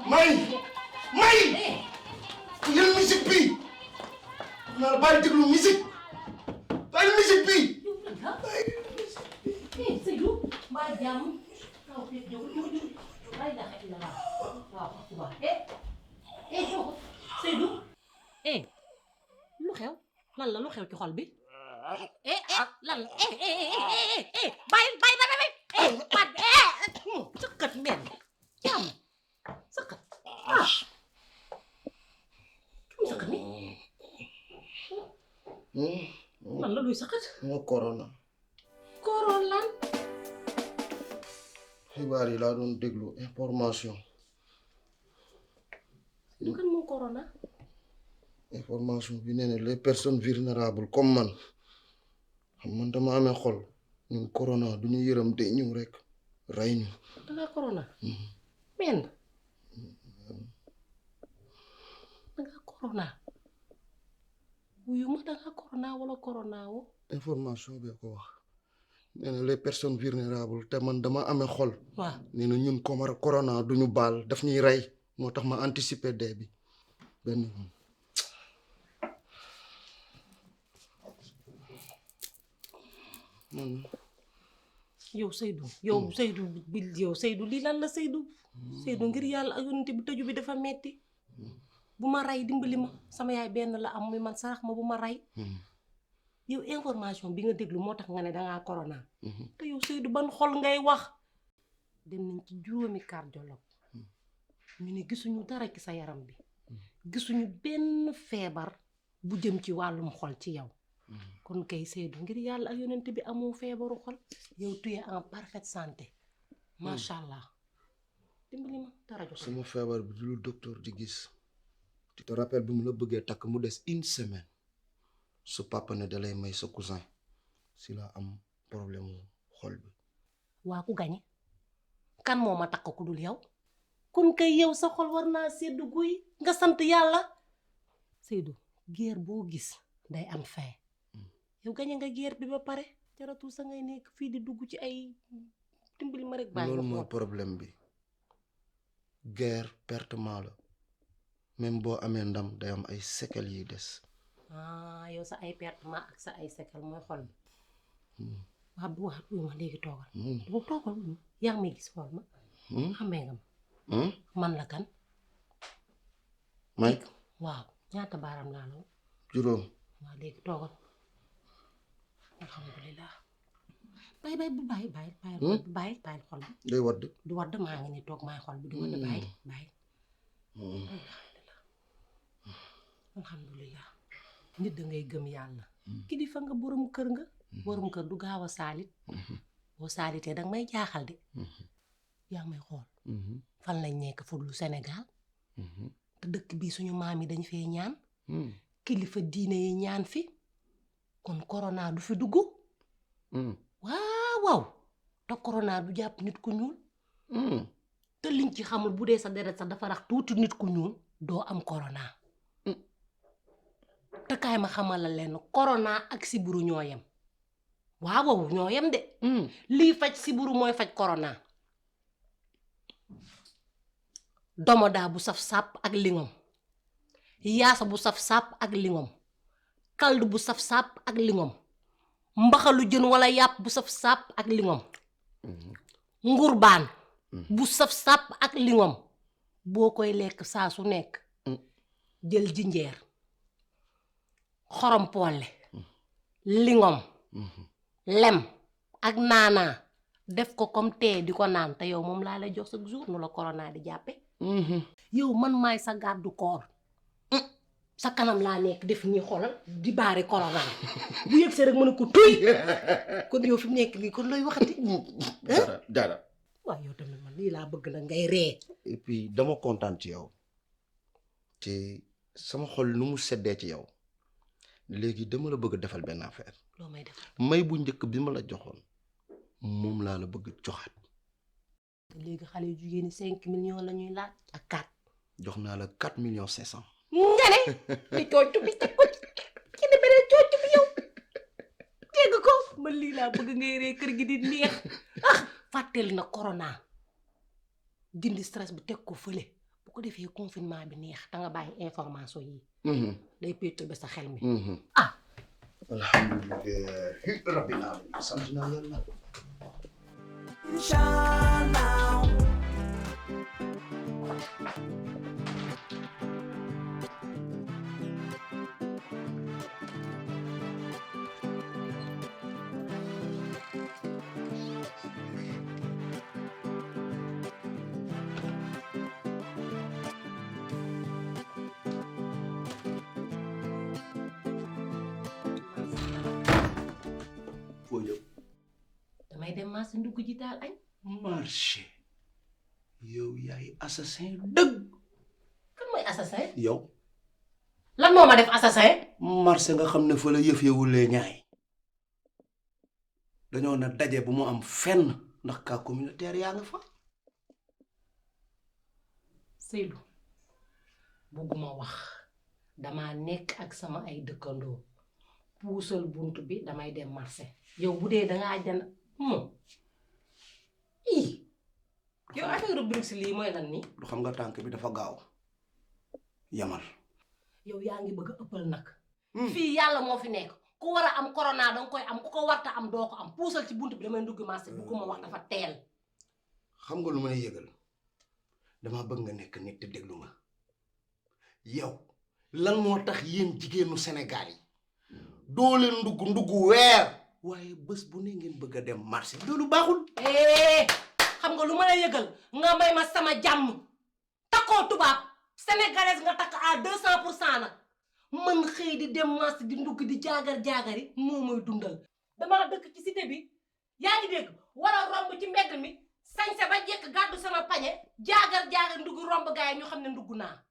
May yel musique bi na bàyyi déglu musique bàyyi musique bi Seydou mbaa jàmm kaw fi jóg lay la xet la waaw waaw Seydou lu xew lan la lu xew ci xol bi lan la bàyyi pat sëkkat men jàmm sëkkat sëkkat ni lan la luy sëkkat moo corona lan xibaar yi laa doon déglu information lu kan moo corona information bi nee na les personnes vulnérables comme man xam man dama amee xol ñun corona du ñu yërëm te ñëw rek rey ñu danga corona men danga corona wuyu ma danga corona wala corona wo information bi ko wax nee na les personnes vulnérables te man dama amee xol waaw nee na ñun corona duñu baal daf ñuy rey moo tax ma anticiper dee bi benn yow Seydou lii lan la Seydou ngir yàlla ak yonent bi tëju bi dafa metti bu ma rey dimbali ma sama yaay benn la am muy man sarax ma bu ma rey yow information bi nga déglu moo tax nga ne dangaa corona te yow Seydou ban xol ngay wax dem nañ ci juróomi cardiologue ñu ne gisuñu dara ci sa yaram bi gisuñu benn feebar bu jëm ci wàllum xol ci yow kon kay Seydou ngir yàlla ak yonent bi amoo feebaru xol yow tu es en parfaite santé macha allah dimbali ma dara jox sama feebar bi du lu docteur di gis tu te rappelles bi mu la bëggee takk mu des une semaine su papa ne da lay may sa cousin si la am problème xol bi waa ku gañe kan moo ma takk ku dul yow kon kay yow sa xol war naa sedd guy nga sant yàlla Seydou guerre boo gis day am fin yow gañe nga guerre bi ba pare jaratul sa ngay nekk fii di dugg ci ay dimbali ma rek bàyyi loolu mooy problème bi guerre pertement la même boo amee ndam day am ay séquelles yi des yow sa ay pertement ak sa ay séquelles mooy xol bi waa bu wax ma léegi toogal bu toogal yaa ngi may gis xool ma xamee nga ma man la kan Mike waaw ñaata baaraam laa la juróom waaw léegi toogal alhamdulilah bàyyi bu bàyyi xol bi day wadd du wadd maa ngi ni toog maay xol bi du wadd bàyyi alhamdulilah nit da ngay gëm yàlla kilifa nga borom kër nga borom kër du gaaw a saalit boo saalitee danga may jaaxal de yaa may xool fan lañ nekk fu dul Sénégal te dëkk bi suñu maam yi dañ fee ñaan kilifa diine yi ñaan fi kon corona du fi dugg waaw te corona du jàpp nit ku ñuul te liñ ci xamul bu dee sa deret sax dafa rax tuuti nit ku ñuul doo am corona te kaay ma xamal la leen corona ak siburu ñoo yem waaw ñoo yem de lii faj siburu mooy faj corona domoda bu saf sàpp ak lingom yaasa bu saf sàpp ak lingom kaldu bu saf sàpp ak lingom mbaxalu jën wala yàpp bu saf sàpp ak lingom ngurbaan bu saf sàpp ak lingom boo koy lekk saa su nekk jël jinjeer xorom polle lingom lem ak naanaa def ko comme tee di ko naan te yow moom laa lay jox chaque jour nu la corona di jàppe yow man maay sa garde corps sa kanam laa nekk def nii xoolal di baare corona bu yëg see rek mën a ko tuy kon yow fi mu nekk nii kon looy waxati dara waaw yow tamit man lii laa bëgg nag ngay ree et puis dama kontaan ci yow te sama xol nu mu seddee ci yow léegi dama la bëgg a defal benn affaire loo may def may bu njëkk bi ma la joxoon moom laa la bëgg joxaat léegi xale yu jigéen ñi 5 millions la ñuy laaj ak 4 jox naa la 4 millions 500 nga ne di coocu bi ci ko ci ne beneen coocu bi yow dégg ko man lii laa bëgg ngay ree kër gi di neex fàtteel na corona dindi stress bi teg ko fële bu ko defee confinement bi neex da nga bàyyi information yi day perturbé sa xel mi alhamdulillahi rabbil alamin sant naa yàlla Inshallah. foo jëm damay dem marché ndugg ji daal añ marché yow yaay assassin dëgg kan mooy assassin yow lan moo ma def assassin marché nga xam ne fa la yëf yewulee ñaay dañoo na daje bu mu am fenn ndax cas communautaire yaa nga fa Seydou bugguma wax dama nekk ak sama ay dëkkandoo puusal bunt bi damay dem marché yow bu dee dangaa jënd yow affaire Bruxelles lii mooy lan ni du xam nga tànk bi dafa gaaw yamal yow yaa ngi bëgg a ëppal nag fii yàlla moo fi nekk ku war a am corona danga koy am ku ko warta am doo ko am puusal ci bunt bi damay ndugg marché bugguma wax dafa teel xam nga lu may yëgal dama bëgg nga nekk nit te déglu ma yow lan moo tax yéen jigéenu Sénégal yi doo leen ndugg weer waaye bés bu ne ngeen bëgg a dem marché loolu baaxul xam nga lu ma la yëgal nga may ma sama jàmm takkoo tubaab sénégalaise nga takk à 200% nag man xëy di dem marché di ndugg di jaagar-jaagari moo may dundal damaa dëkk ci cité bi yaa ngi dégg war a romb ci mbedd mi sañse ba jekk gàddu sama pañe jaagar-jaagar ndugg romb gaay ñu xam ne ndugg naa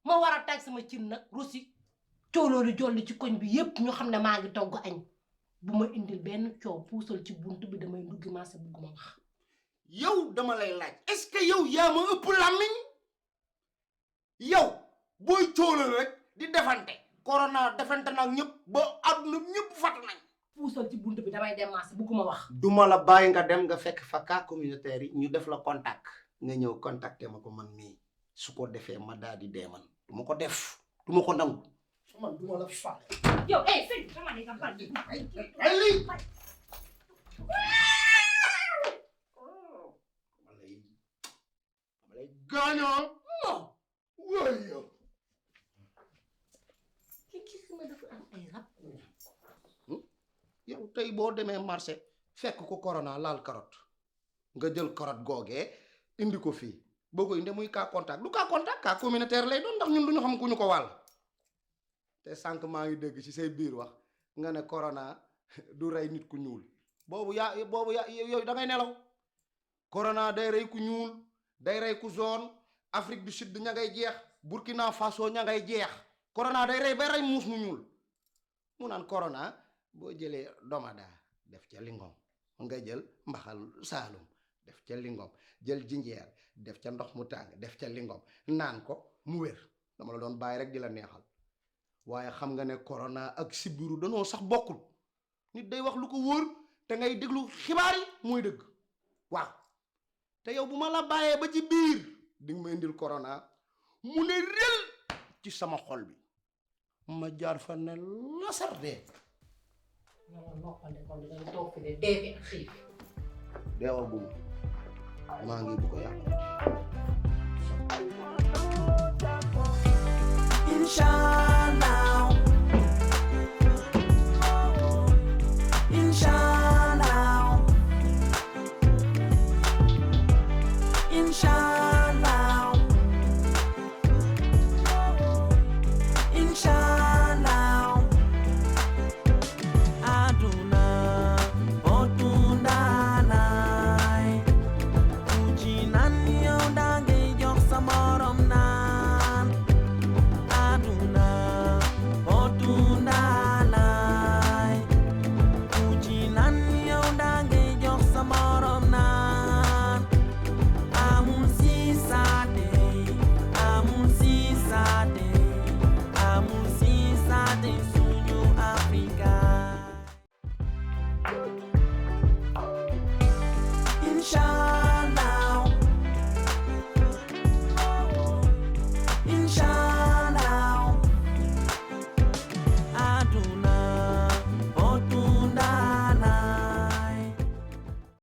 ma war a tag sama cin nag russi cooloolu jolli ci koñ bi yépp ñu xam ne maa ngi togg añ bu ma indil benn coow puusal ci bunt bi damay nduggi marché bugguma wax yow dama lay laaj est-ce que yow yaa ma ëpp làmmiñ yow booy coolal rek di defante corona defante nag ñëpp ba àdduna ñëpp fat nañ puusal ci bunt bi damay dem marché bugguma wax duma la bàyyi nga dem nga fekk fa cas communautaire yi ñu def la contact nga ñëw contacter ma ko man mii su ko defee ma daal di dee man du ma ko def du ma ko nangu man du ma la faale yow sëñ sama ni nga bal ay lii dama lay gaañoo waay yow ki gis ma dafa am ay rab yow tey boo demee marché fekk ko corona laal carotte nga jël carotte googee indi ko fii boo ko indee muy cas contact du cas contact cas communautaire lay doon ndax ñun duñu xam ku ñu ko wàll te sànq maa ngi dégg ci say biir wax nga ne corona du rey nit ku ñuul boobu yaa yow da ngay nelaw corona day rey ku ñuul day rey ku jaune Afrique du Sud ña ngay jeex Burkina Faso ña ngay jeex corona day rey bay rey muus mu ñuul mu naan corona boo jëlee domada def ca lingom nga jël mbaxal saalum def ca lingom jël jinjeer def ca ndox mu tàng def ca lingom naan ko mu wér dama la doon bàyyi rek di la neexal waaye xam nga ne corona ak sibiru danoo sax bokkul nit day wax lu ko wóor te ngay déglu xibaar yi mooy dëgg waaw te yow bu ma la bàyyee ba ci biir di nga ma indil corona mu ne rel ci sama xol bi ma jaar fa ne lasar dee deewa bu maa ngi bu ko yàq Inshallah.